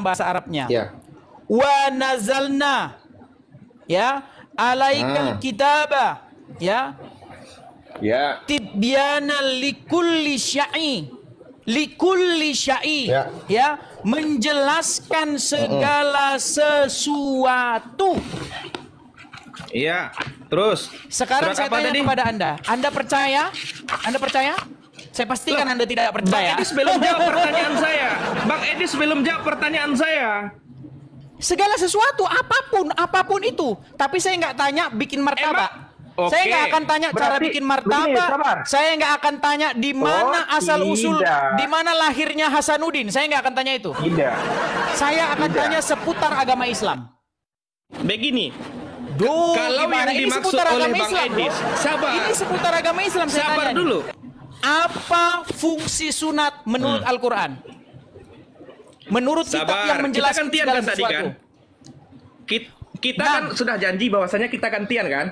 bahasa Arabnya. Ya. Wa nazalna, ya, alaikal kitaba, ya, tibyana likulli syai, ya, menjelaskan segala sesuatu. Iya, terus. Sekarang saya tanya kepada Anda. Anda percaya? Anda percaya? Saya pastikan Anda tidak percaya. Bang Edis belum jawab pertanyaan saya. Bang Edis belum jawab pertanyaan saya. Segala sesuatu, apapun itu. Tapi saya nggak tanya bikin martabak. Saya nggak akan tanya cara bikin martabak. Saya nggak akan tanya di mana asal usul, di mana lahirnya Hasanuddin. Saya nggak akan tanya itu. Tidak. Saya akan tanya seputar agama Islam. Begini. Kalau yang dimaksud oleh Bang Edis, sabar. Ini seputar agama Islam. Saya sabar tanya dulu. Apa fungsi sunat menurut Al-Quran? Menurut kitab yang menjelaskan segala sesuatu. Kita kan sudah janji bahwasanya kita gantian kan?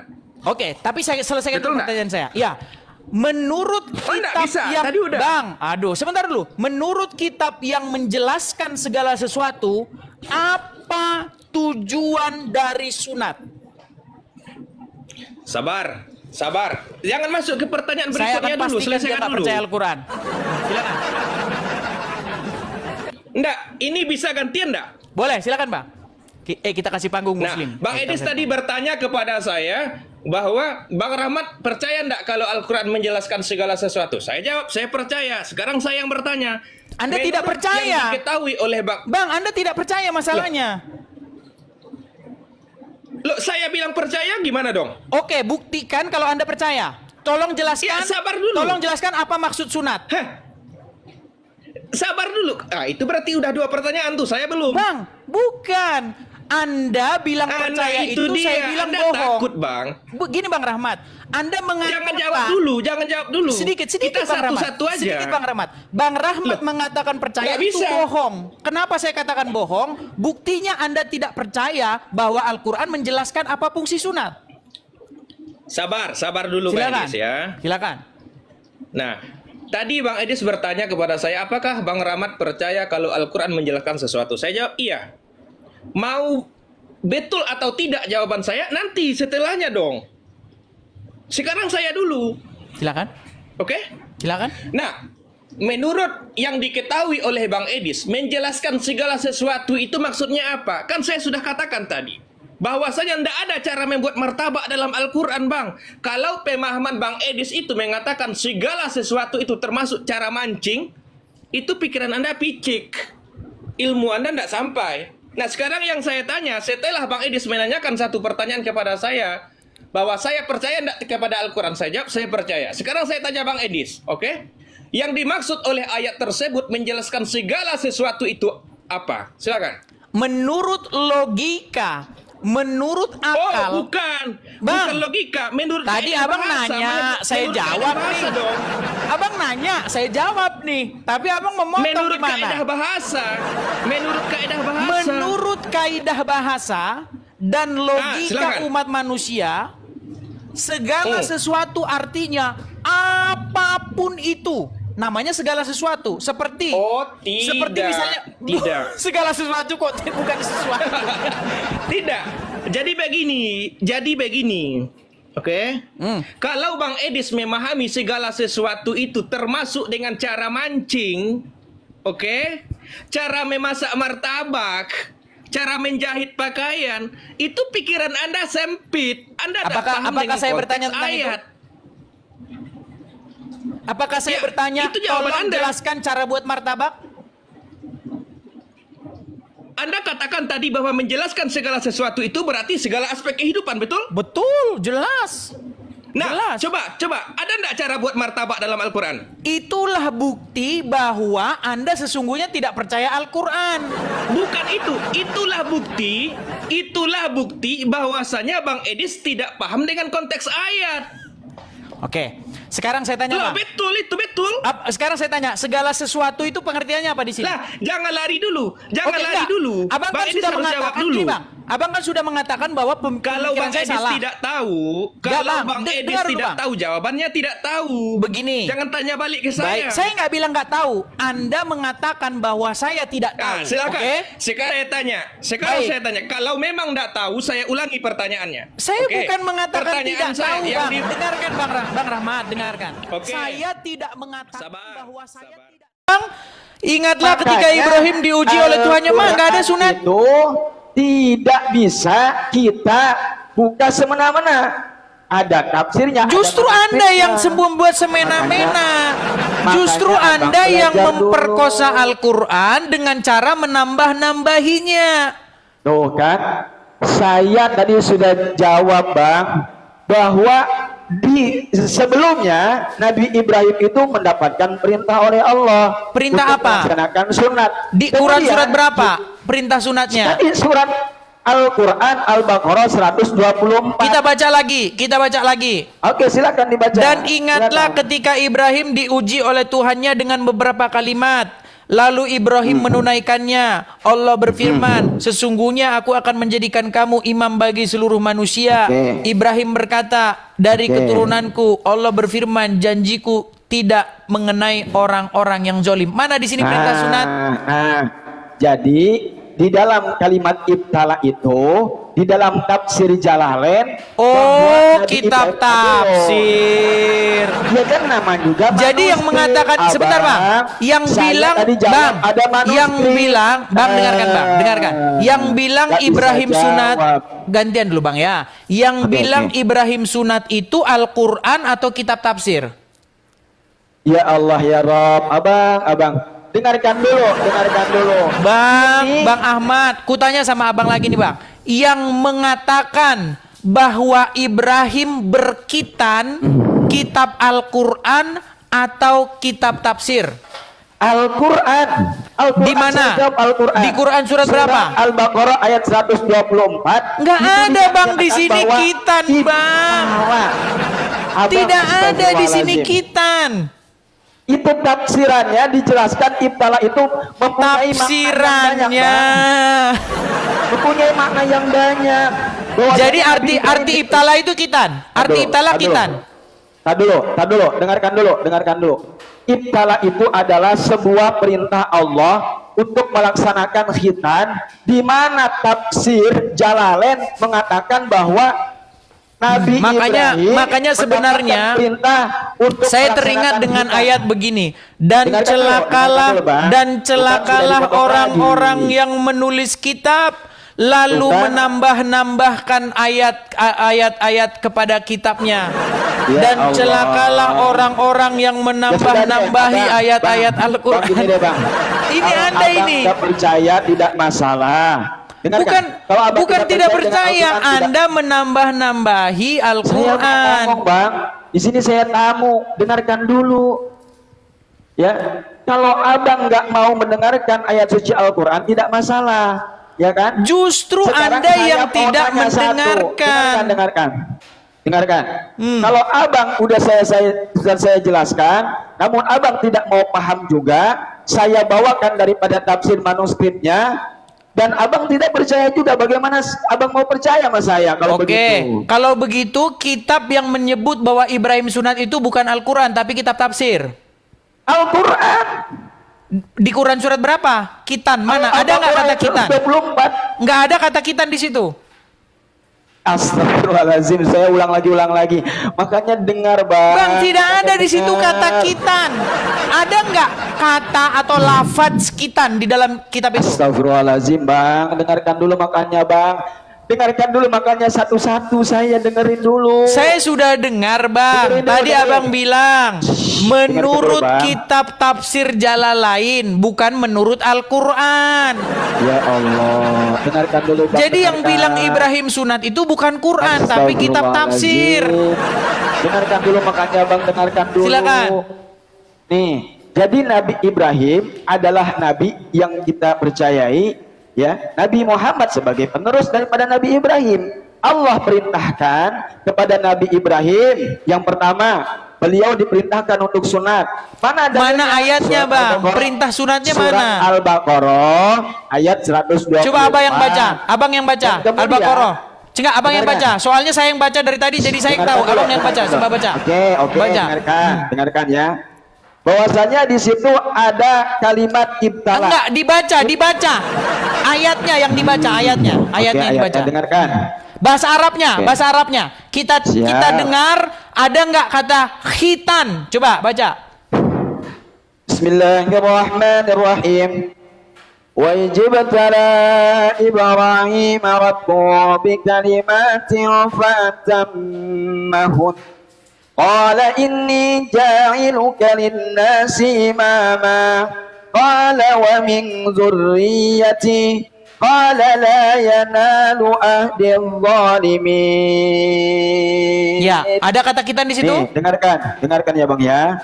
Oke, tapi saya selesaikan pertanyaan saya. Ya, menurut kitab yang tadi udah. Bang, aduh, sebentar dulu. Menurut kitab yang menjelaskan segala sesuatu, apa tujuan dari sunat? Sabar. Jangan masuk ke pertanyaan berikutnya dulu. Selesaikan dulu. Percaya Al-Quran. Silakan. Enggak, ini bisa gantian enggak? Boleh, silakan Bang. Kita kasih panggung Muslim. Bang Edis tadi bertanya kepada saya bahwa Bang Rahmat percaya enggak kalau Al-Quran menjelaskan segala sesuatu? Saya jawab, saya percaya. Sekarang saya yang bertanya. Anda tidak percaya. Yang diketahui oleh Bang, Anda tidak percaya masalahnya. Loh, saya bilang percaya gimana dong? Oke, buktikan kalau Anda percaya. Tolong jelaskan. Ya, sabar dulu. Tolong jelaskan apa maksud sunat. Sabar dulu. Itu berarti udah 2 pertanyaan tuh. Saya belum. Bang, bukan. Anda bilang percaya itu saya bilang Anda bohong. Takut, Bang. Gini Bang Rahmat, Anda mengatakan jangan jawab dulu. Sedikit kita Bang satu-satu aja. Sedikit Bang Rahmat. Bang Rahmat mengatakan percaya itu bohong. Kenapa saya katakan bohong? Buktinya Anda tidak percaya bahwa Al-Quran menjelaskan apa fungsi sunat. Sabar dulu Bang Edis ya. Silakan. Nah, tadi Bang Edis bertanya kepada saya, apakah Bang Rahmat percaya kalau Al-Quran menjelaskan sesuatu? Saya jawab iya. Mau betul atau tidak jawaban saya nanti setelahnya dong. Sekarang saya dulu. Silakan. Oke? Silakan. Nah, menurut yang diketahui oleh Bang Edis, menjelaskan segala sesuatu itu maksudnya apa? Kan saya sudah katakan tadi bahwasanya tidak ada cara membuat martabak dalam Al-Quran, Bang. Kalau pemahaman Bang Edis itu mengatakan segala sesuatu itu termasuk cara mancing, itu pikiran Anda picik. Ilmu Anda tidak sampai. Nah, sekarang yang saya tanya, setelah Bang Edis menanyakan satu pertanyaan kepada saya, bahwa saya percaya tidak kepada Al-Quran, saya jawab, saya percaya. Sekarang saya tanya Bang Edis, oke? Yang dimaksud oleh ayat tersebut menjelaskan segala sesuatu itu apa? Silakan. Menurut logika, menurut akal. Oh, bukan. Bang, bukan logika. Menurut tadi Abang nanya, saya jawab nih. Abang nanya, saya jawab nih. Tapi Abang memotong menurut gimana? Kaidah bahasa. Menurut kaidah bahasa. Menurut kaidah bahasa dan logika umat manusia, segala sesuatu artinya apapun itu. Namanya segala sesuatu. Seperti seperti misalnya segala sesuatu kok bukan sesuatu. Tidak. Jadi begini. Oke? Kalau Bang Edis memahami segala sesuatu itu termasuk dengan cara mancing, oke? Cara memasak martabak, cara menjahit pakaian, itu pikiran Anda sempit. Anda tidak paham dengan saya bertanya konteks ayat. Apakah saya bertanya, tolong jelaskan cara buat martabak? Anda katakan tadi bahwa menjelaskan segala sesuatu itu berarti segala aspek kehidupan, betul? Betul, jelas. Nah, coba, ada enggak cara buat martabak dalam Al-Quran? Itulah bukti bahwa Anda sesungguhnya tidak percaya Al-Quran. Bukan itu, itulah bukti bahwasanya Bang Edis tidak paham dengan konteks ayat. Oke, sekarang saya tanya, Bang. Betul, itu betul. Sekarang saya tanya, segala sesuatu itu pengertiannya apa di sini? Lah, jangan lari dulu. Abang kan sudah mengatakan, Bang. Abang kan sudah mengatakan bahwa kalau Bang saya Edis salah. tidak tahu, kalau Bang Edis tidak tahu jawabannya tidak tahu. Begini. Jangan tanya balik ke saya. Baik, saya nggak bilang nggak tahu. Anda mengatakan bahwa saya tidak tahu. Silakan. Okay? Sekarang saya tanya. Kalau memang tidak tahu, saya ulangi pertanyaannya. Saya bukan mengatakan tidak tahu, Bang. Dengarkan Bang Rahmat, dengarkan. Saya tidak mengatakan bahwa saya tidak. Bang, ingatlah ketika Ibrahim diuji oleh Tuhannya, mah nggak ada sunat. Itu tidak bisa kita buka semena-mena. Ada tafsirnya. Justru Anda yang membuat semena-mena. Justru Anda yang memperkosa Al-Quran dengan cara menambah-nambahinya. Tuh kan, saya tadi sudah jawab, Bang, bahwa di sebelumnya Nabi Ibrahim itu mendapatkan perintah oleh Allah. Perintah apa? Melaksanakan sunat. Di Quran surat berapa? Perintah sunatnya. Tadi surat Al-Quran Al-Baqarah 124. Kita baca lagi. Oke, silakan dibaca. Dan ingatlah ketika Ibrahim diuji oleh Tuhannya dengan beberapa kalimat. Lalu Ibrahim menunaikannya. Allah berfirman, sesungguhnya aku akan menjadikan kamu imam bagi seluruh manusia. Ibrahim berkata, dari keturunanku. Allah berfirman, janjiku tidak mengenai orang-orang yang zalim. Mana di sini perintah sunat? Jadi di dalam kalimat ibtala itu, di dalam tafsir Jalalain, kitab tafsir. Ya kan nama juga. Jadi yang mengatakan sebentar, Bang. Yang bilang, Bang, dengarkan. Yang bilang Ibrahim sunat, gantian dulu, Bang ya. Yang bilang Ibrahim sunat itu Al-Qur'an atau kitab tafsir? Ya Allah ya Rob, abang. Dengarkan dulu. Bang Ahmad, kutanya sama abang lagi nih, Bang. Yang mengatakan bahwa Ibrahim berkitan kitab Al-Qur'an atau kitab tafsir? Al-Qur'an. Di mana? Di Quran surat berapa? Al-Baqarah ayat 124. Enggak ada, Bang, di sini kitan, Bang. Tidak ada di sini kitan. Itu tafsirannya dijelaskan ibtala itu mempunyai makna yang banyak. Jadi arti ibtala itu kitan. Arti ibtala kitan. Tad dulu, dengarkan dulu. Ibtala itu adalah sebuah perintah Allah untuk melaksanakan khitan, di mana tafsir Jalalain mengatakan bahwa Nabi makanya sebenarnya saya teringat dengan ayat begini, dan celakalah orang-orang yang menulis kitab lalu menambah-nambahkan ayat-ayat kepada kitabnya, dan celakalah orang-orang yang menambah-nambahi ayat-ayat Al-Qur'an. Ini Anda ini percaya tidak masalah. Bukan tidak percaya, Anda menambah-nambahi Al-Quran. Bang, di sini saya tamu, dengarkan dulu. Ya, kalau abang nggak mau mendengarkan ayat suci Al-Quran tidak masalah, ya kan? Justru sekarang Anda yang tidak mendengarkan. Dengarkan. Kalau abang sudah saya jelaskan, namun abang tidak mau paham juga, saya bawakan daripada tafsir manuskripnya. Dan abang tidak percaya juga, bagaimana abang mau percaya sama saya kalau begitu? Kalau begitu, kitab yang menyebut bahwa Ibrahim sunat itu bukan Al-Quran tapi kitab tafsir. Al-Quran. Di Quran surat berapa? Kitan mana? Ada nggak kata kitan? 24. Nggak ada kata kitan di situ. Astagfirullahaladzim, saya ulang lagi. Makanya dengar, Bang. Tidak ada di situ kata kitan. Ada nggak kata atau lafaz kitan di dalam kitab itu? Astagfirullahaladzim, Bang. Dengarkan dulu makanya, Bang. Satu-satu, saya dengerin dulu. Saya sudah dengar, Bang. Tadi abang bilang menurut kitab tafsir Jalalain, bukan menurut Al-Quran. Ya Allah, dengarkan dulu, Bang. Jadi yang bilang Ibrahim sunat itu bukan Quran tapi kitab tafsir. Dengarkan dulu makanya, Bang, dengarkan dulu. Silakan. Nih, jadi Nabi Ibrahim adalah nabi yang kita percayai. Ya, Nabi Muhammad sebagai penerus daripada Nabi Ibrahim. Allah perintahkan kepada Nabi Ibrahim yang pertama, beliau diperintahkan untuk sunat. Mana ayatnya, Bang? Perintah sunatnya mana? Surat Al-Baqarah ayat 120. Coba abang yang baca. Abang yang baca. Al-Baqarah. Coba abang yang baca. Soalnya saya yang baca dari tadi, jadi saya tahu. Abang yang baca. Coba baca. Oke, baca. Dengarkan ya. Bahwasanya di situ ada kalimat ibtala. Enggak, dibaca. Ayatnya yang dibaca, ayatnya yang dibaca. Dengarkan. Bahasa Arabnya. Kita dengar ada enggak kata khitan? Coba baca. Bismillahirrahmanirrahim. Wa ijibtala Ibrahim rabbuhu bi kalimatin fatammahun. Qala inni ja'iluka lin-nasi imama. Qala wa min dzurriyyati. Qala la yanalu ahdil zalimin. Ya, ada kata khitan di situ? Nih, dengarkan ya Bang ya.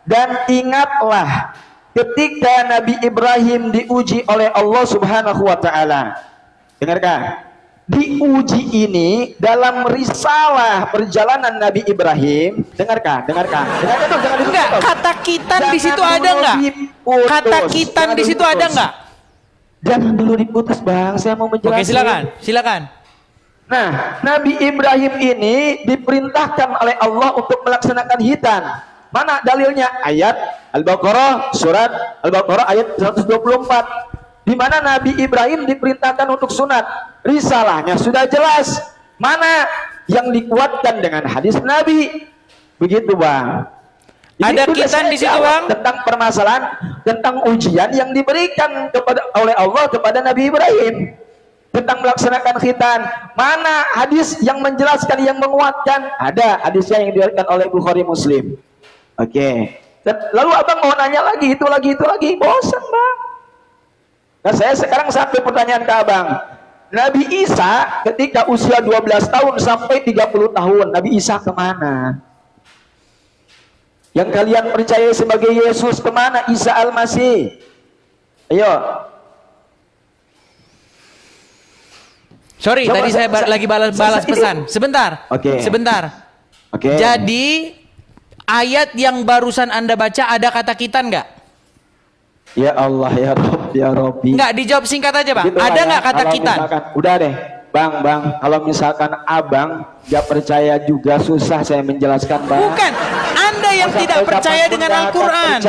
Dan ingatlah ketika Nabi Ibrahim diuji oleh Allah Subhanahu wa taala. Dengarkan. Diuji ini dalam risalah perjalanan Nabi Ibrahim. Dengarkan dong, jangan enggak, kata khitan di situ ada enggak? Kata khitan di situ ada enggak? Jangan dulu diputus, Bang. Saya mau menjelaskan. Oke, silakan. Nah, Nabi Ibrahim ini diperintahkan oleh Allah untuk melaksanakan khitan. Mana dalilnya? Ayat Al-Baqarah, surat Al-Baqarah ayat 124. Di mana Nabi Ibrahim diperintahkan untuk sunat. Risalahnya sudah jelas. Mana yang dikuatkan dengan hadis Nabi? Begitu, Bang. Ada khitan di situ, Bang? Tentang permasalahan, tentang ujian yang diberikan oleh Allah kepada Nabi Ibrahim tentang melaksanakan khitan. Mana hadis yang menjelaskan, yang menguatkan? Ada hadisnya yang diriwayatkan oleh Bukhari Muslim. Oke. Lalu abang mau nanya lagi, itu lagi. Bosan, Bang. Nah, saya sekarang satu pertanyaan ke abang. Nabi Isa ketika usia 12 tahun sampai 30 tahun, Nabi Isa kemana? Yang kalian percaya sebagai Yesus kemana? Isa Al-Masih. Ayo. Sorry, tadi saya lagi balas pesan. Sebentar. Oke. Sebentar. Oke. Jadi ayat yang barusan Anda baca ada kata khitan nggak? Ya Allah, ya Rabb, ya Rabbi. Nggak, dijawab singkat aja, Bang. Gitu ada nggak kata kalau khitan? Udah deh, Bang. Kalau misalkan abang nggak percaya juga susah saya menjelaskan, Bang. Bukan, Anda yang tidak percaya dengan Al-Quran.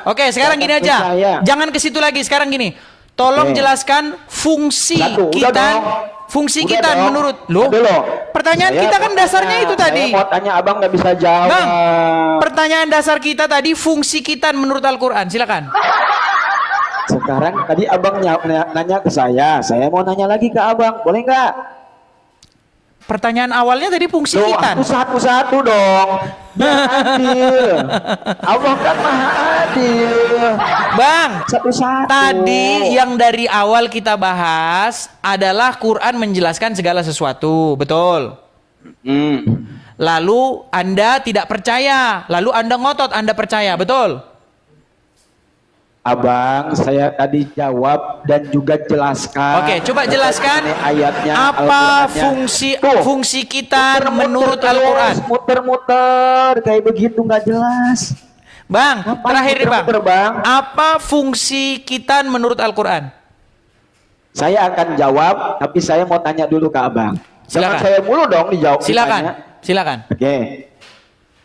Oke, sekarang gini aja. Jangan ke situ lagi. Sekarang gini. Tolong jelaskan fungsi khitan. Fungsi khitan menurut lo. Pertanyaan kita kan dasarnya itu tadi. Saya mau tanya abang nggak bisa jawab. Bang, pertanyaan dasar kita tadi fungsi khitan menurut Al-Quran. Silakan. Sekarang tadi abang nanya ke saya mau nanya lagi ke abang, boleh nggak? Pertanyaan awalnya tadi fungsi khitan. Aku satu-satu dong. Adil. Allah kan maha adil. Bang, satu-satu. Tadi yang dari awal kita bahas adalah Quran menjelaskan segala sesuatu, betul? Lalu Anda tidak percaya, lalu Anda ngotot Anda percaya, betul? Abang, saya tadi jawab dan juga jelaskan. Oke, coba jelaskan ayatnya. Apa fungsi khitan menurut Al-Quran? Muter-muter kayak begitu nggak jelas. Bang, terakhir Bang. Bang. Apa fungsi khitan menurut Al-Quran? Saya akan jawab, tapi saya mau tanya dulu ke abang. Silakan. Saya mulu dong dijawab. Silakan. Oke.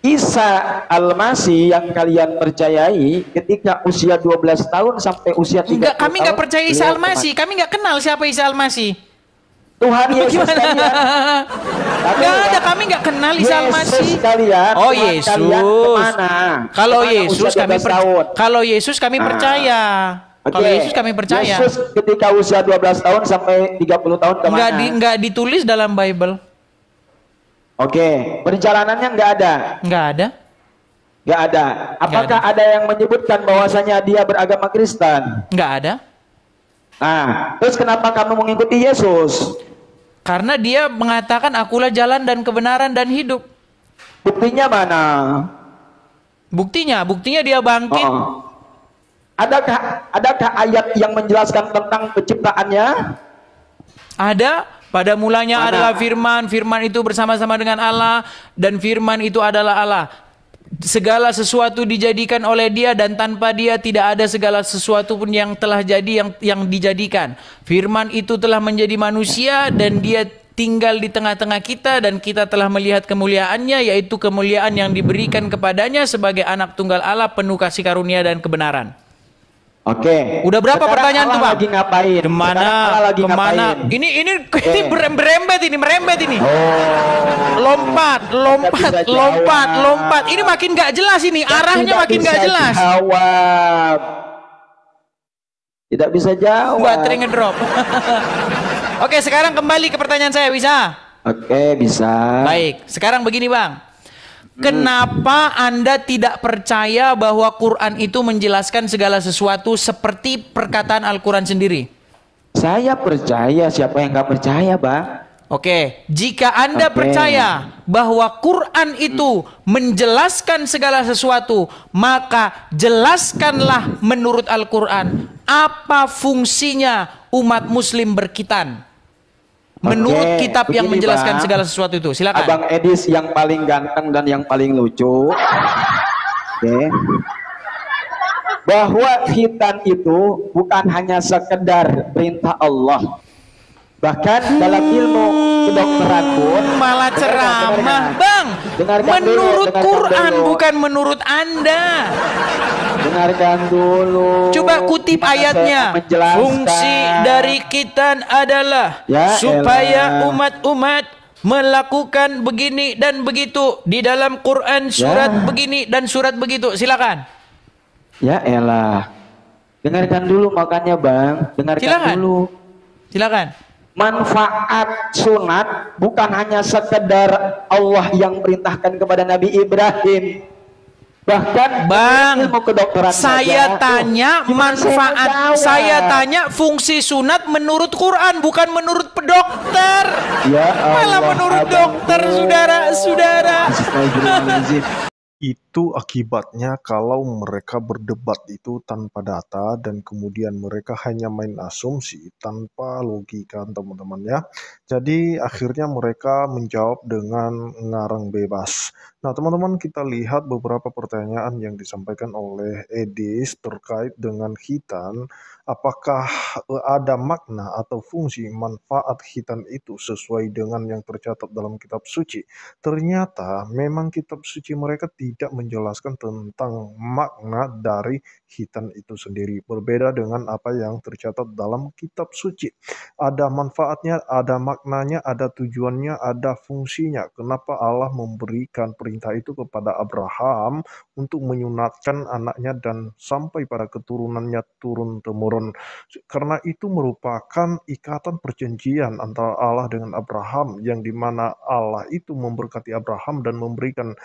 Isa Al-Masih yang kalian percayai ketika usia 12 tahun sampai usia 30 Enggak, kami nggak tahun, percaya Isa Al-Masih. Kami nggak kenal siapa Isa Al-Masih. Tuhan Yesus kalian. Nggak ada, kami nggak kenal Isa Al-Masih. Oh, Yesus. Kalau Yesus kami percaya. Kalau Yesus kami percaya. Yesus ketika usia 12 tahun sampai 30 tahun kemana? Nggak ditulis dalam Bible. Oke, perjalanannya nggak ada. Nggak ada. Apakah ada yang menyebutkan bahwasanya dia beragama Kristen? Nggak ada. Nah, terus kenapa kamu mengikuti Yesus? Karena dia mengatakan akulah jalan dan kebenaran dan hidup. Buktinya mana? Buktinya dia bangkit. Adakah ayat yang menjelaskan tentang penciptaannya? Ada. Pada mulanya adalah firman, firman itu bersama-sama dengan Allah, dan firman itu adalah Allah. segala sesuatu dijadikan oleh Dia dan tanpa Dia tidak ada segala sesuatu pun yang telah jadi yang dijadikan. Firman itu telah menjadi manusia dan Dia tinggal di tengah-tengah kita dan kita telah melihat kemuliaannya, yaitu kemuliaan yang diberikan kepadanya sebagai anak tunggal Allah penuh kasih karunia dan kebenaran. Oke. Udah berapa pertanyaan tuh, Bang? Lagi ngapain? Kemana? Kemana? Ini merembet ini. Lompat. Ini makin nggak jelas ini. Arahnya makin nggak jelas. Jawab. Tidak bisa jawab. Baterai ngedrop. Oke, sekarang kembali ke pertanyaan saya, bisa? Oke, bisa. Baik, sekarang begini, Bang. Kenapa Anda tidak percaya bahwa Quran itu menjelaskan segala sesuatu seperti perkataan Al-Quran sendiri? Saya percaya, siapa yang nggak percaya, Bang? Oke, jika Anda percaya bahwa Quran itu menjelaskan segala sesuatu, maka jelaskanlah menurut Al-Quran apa fungsinya umat muslim berkitan. Menurut kitab yang menjelaskan segala sesuatu itu. Silakan. Abang Edis yang paling ganteng dan yang paling lucu. Oke. Bahwa khitan itu bukan hanya sekedar perintah Allah. Bahkan dalam ilmu kedokteran pun malah ceramah, Bang. Menurut Quran bukan menurut Anda. Dengarkan dulu. Coba kutip ayatnya. Fungsi dari khitan adalah supaya umat-umat melakukan begini dan begitu di dalam Quran, surat begini dan surat begitu. Silakan. Ya elah. Dengarkan dulu makanya, Bang. Dengarkan dulu. Silakan. Manfaat sunat bukan hanya sekedar Allah yang perintahkan kepada Nabi Ibrahim. Bahkan Bang, ilmu kedokteran saya tanya manfaat, saya tanya fungsi sunat menurut Quran, bukan menurut dokter. Ya Allah, malah menurut dokter, saudara-saudara. Itu akibatnya kalau mereka berdebat itu tanpa data dan kemudian mereka hanya main asumsi tanpa logika, teman-teman ya. Jadi akhirnya mereka menjawab dengan ngarang bebas. Nah, teman-teman, kita lihat beberapa pertanyaan yang disampaikan oleh Edis terkait dengan khitan. Apakah ada makna atau fungsi manfaat khitan itu sesuai dengan yang tercatat dalam kitab suci? Ternyata memang kitab suci mereka tidak menjelaskan tentang makna dari khitan itu sendiri. Berbeda dengan apa yang tercatat dalam kitab suci. Ada manfaatnya, ada maknanya, ada tujuannya, ada fungsinya. Kenapa Allah memberikan perintah itu kepada Abraham untuk menyunatkan anaknya dan sampai pada keturunannya turun-temurun. Karena itu merupakan ikatan perjanjian antara Allah dengan Abraham, yang dimana Allah itu memberkati Abraham dan memberikan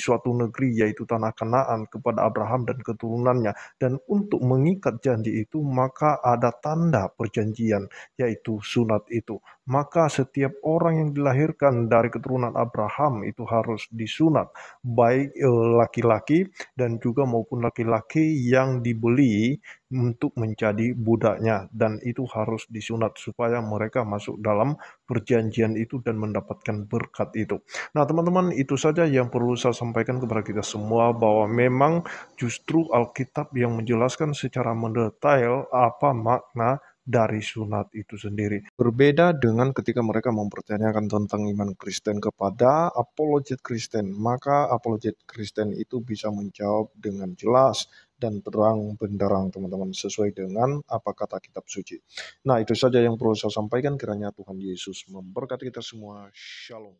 suatu negeri yaitu tanah Kanaan kepada Abraham dan keturunannya. Dan untuk mengikat janji itu maka ada tanda perjanjian yaitu sunat itu. Maka setiap orang yang dilahirkan dari keturunan Abraham itu harus disunat, baik laki-laki dan juga maupun laki-laki yang dibeli untuk menjadi budaknya, dan itu harus disunat supaya mereka masuk dalam perjanjian itu dan mendapatkan berkat itu. Nah, teman-teman, itu saja yang perlu saya sampaikan kepada kita semua, bahwa memang justru Alkitab yang menjelaskan secara mendetail apa makna dari sunat itu sendiri. Berbeda dengan ketika mereka mempertanyakan tentang iman Kristen kepada apologet Kristen, maka apologet Kristen itu bisa menjawab dengan jelas dan terang benderang, teman-teman, sesuai dengan apa kata kitab suci. Nah, itu saja yang perlu saya sampaikan. Kiranya Tuhan Yesus memberkati kita semua. Shalom.